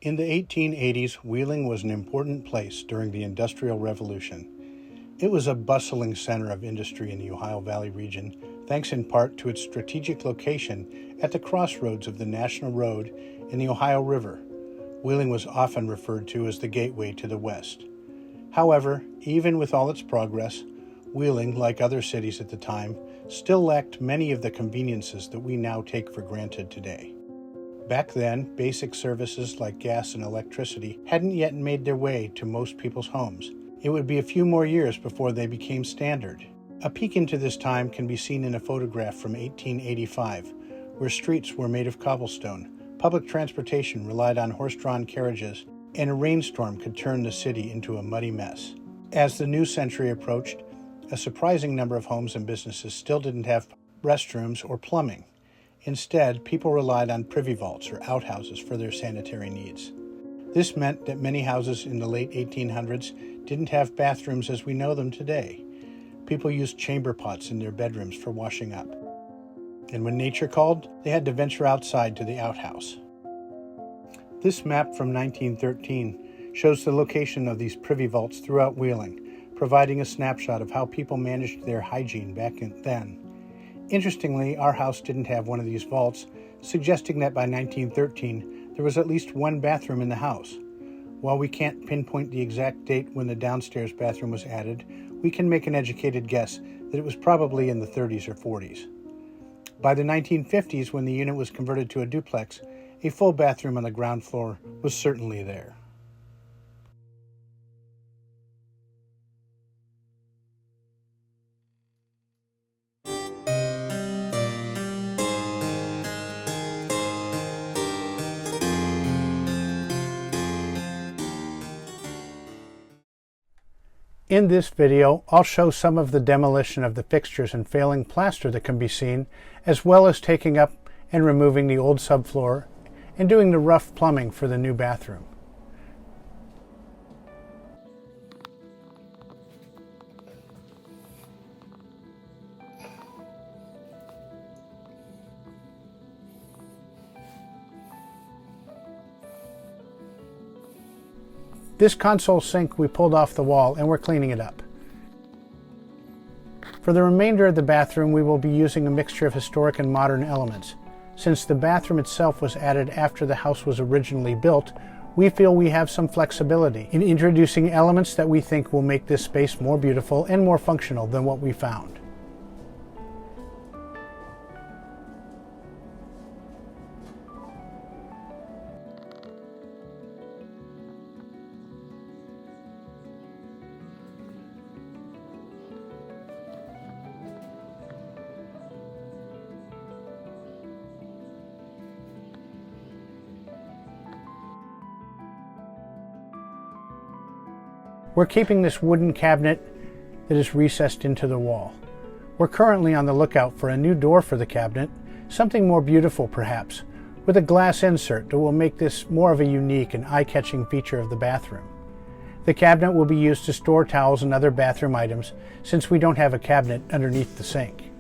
In the 1880s, Wheeling was an important place during the Industrial Revolution. It was a bustling center of industry in the Ohio Valley region, thanks in part to its strategic location at the crossroads of the National Road and the Ohio River. Wheeling was often referred to as the gateway to the West. However, even with all its progress, Wheeling, like other cities at the time, still lacked many of the conveniences that we now take for granted today. Back then, basic services like gas and electricity hadn't yet made their way to most people's homes. It would be a few more years before they became standard. A peek into this time can be seen in a photograph from 1885, where streets were made of cobblestone, public transportation relied on horse-drawn carriages, and a rainstorm could turn the city into a muddy mess. As the new century approached, a surprising number of homes and businesses still didn't have restrooms or plumbing. Instead, people relied on privy vaults or outhouses for their sanitary needs. This meant that many houses in the late 1800s didn't have bathrooms as we know them today. People used chamber pots in their bedrooms for washing up. And when nature called, they had to venture outside to the outhouse. This map from 1913 shows the location of these privy vaults throughout Wheeling, providing a snapshot of how people managed their hygiene back then. Interestingly, our house didn't have one of these vaults, suggesting that by 1913 there was at least one bathroom in the house. While we can't pinpoint the exact date when the downstairs bathroom was added, we can make an educated guess that it was probably in the 30s or 40s. By the 1950s, when the unit was converted to a duplex, a full bathroom on the ground floor was certainly there. In this video, I'll show some of the demolition of the fixtures and failing plaster that can be seen, as well as taking up and removing the old subfloor and doing the rough plumbing for the new bathroom. This console sink we pulled off the wall and we're cleaning it up. For the remainder of the bathroom, we will be using a mixture of historic and modern elements. Since the bathroom itself was added after the house was originally built, we feel we have some flexibility in introducing elements that we think will make this space more beautiful and more functional than what we found. We're keeping this wooden cabinet that is recessed into the wall. We're currently on the lookout for a new door for the cabinet, something more beautiful perhaps, with a glass insert that will make this more of a unique and eye-catching feature of the bathroom. The cabinet will be used to store towels and other bathroom items since we don't have a cabinet underneath the sink.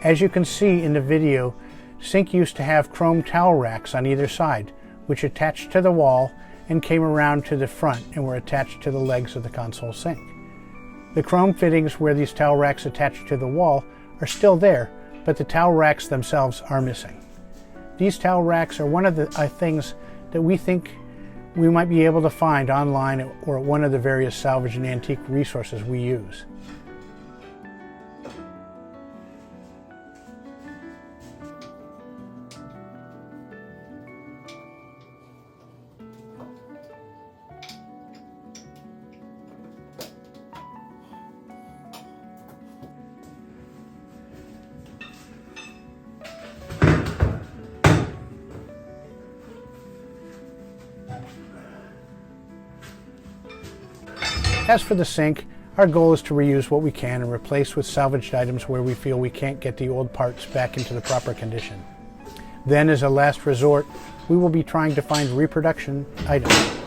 As you can see in the video, sink used to have chrome towel racks on either side, which attached to the wall and came around to the front and were attached to the legs of the console sink. The chrome fittings where these towel racks attached to the wall are still there, but the towel racks themselves are missing. These towel racks are one of the things that we think we might be able to find online or at one of the various salvage and antique resources we use. As for the sink, our goal is to reuse what we can and replace with salvaged items where we feel we can't get the old parts back into the proper condition. Then, as a last resort, we will be trying to find reproduction items.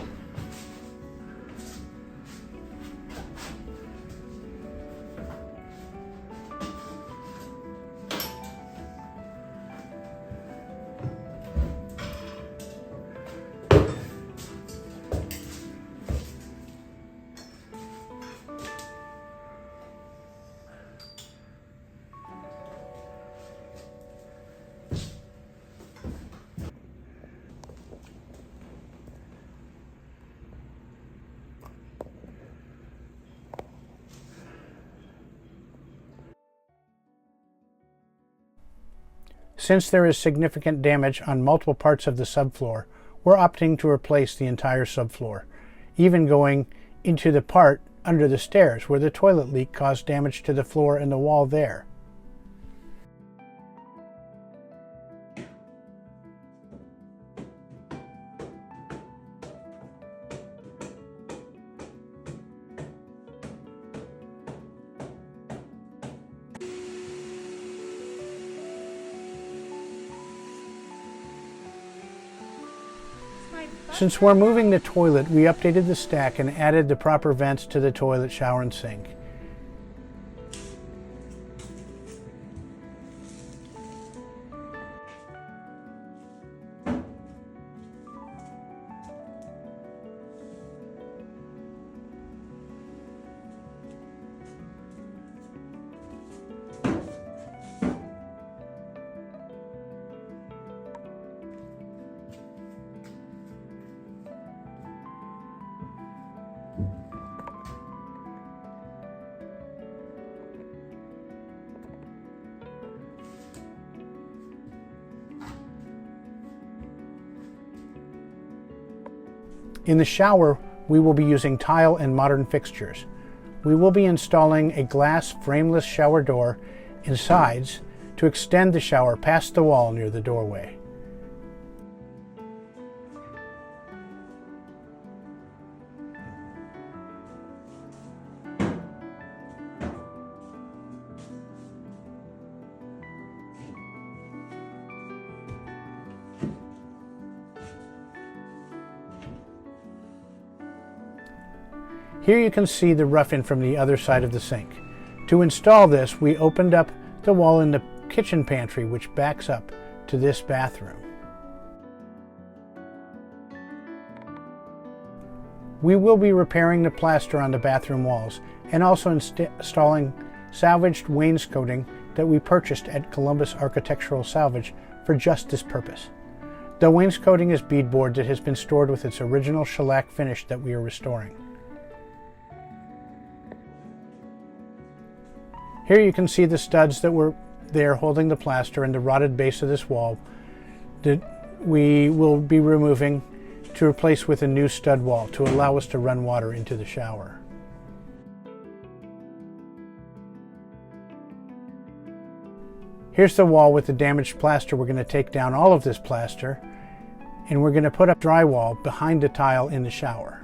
Since there is significant damage on multiple parts of the subfloor, we're opting to replace the entire subfloor, even going into the part under the stairs where the toilet leak caused damage to the floor and the wall there. Since we're moving the toilet, we updated the stack and added the proper vents to the toilet, shower, and sink. In the shower, we will be using tile and modern fixtures. We will be installing a glass frameless shower door and sides to extend the shower past the wall near the doorway. Here you can see the rough-in from the other side of the sink. To install this, we opened up the wall in the kitchen pantry, which backs up to this bathroom. We will be repairing the plaster on the bathroom walls and also installing salvaged wainscoting that we purchased at Columbus Architectural Salvage for just this purpose. The wainscoting is beadboard that has been stored with its original shellac finish that we are restoring. Here you can see the studs that were there holding the plaster and the rotted base of this wall that we will be removing to replace with a new stud wall to allow us to run water into the shower. Here's the wall with the damaged plaster. We're going to take down all of this plaster and we're going to put up drywall behind the tile in the shower.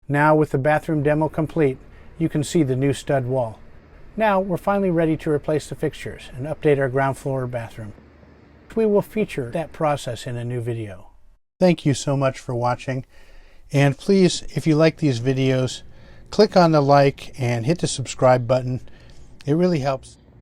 Now, with the bathroom demo complete, you can see the new stud wall. Now, we're finally ready to replace the fixtures and update our ground floor bathroom. We will feature that process in a new video. Thank you so much for watching. And please, if you like these videos, click on the like and hit the subscribe button. It really helps.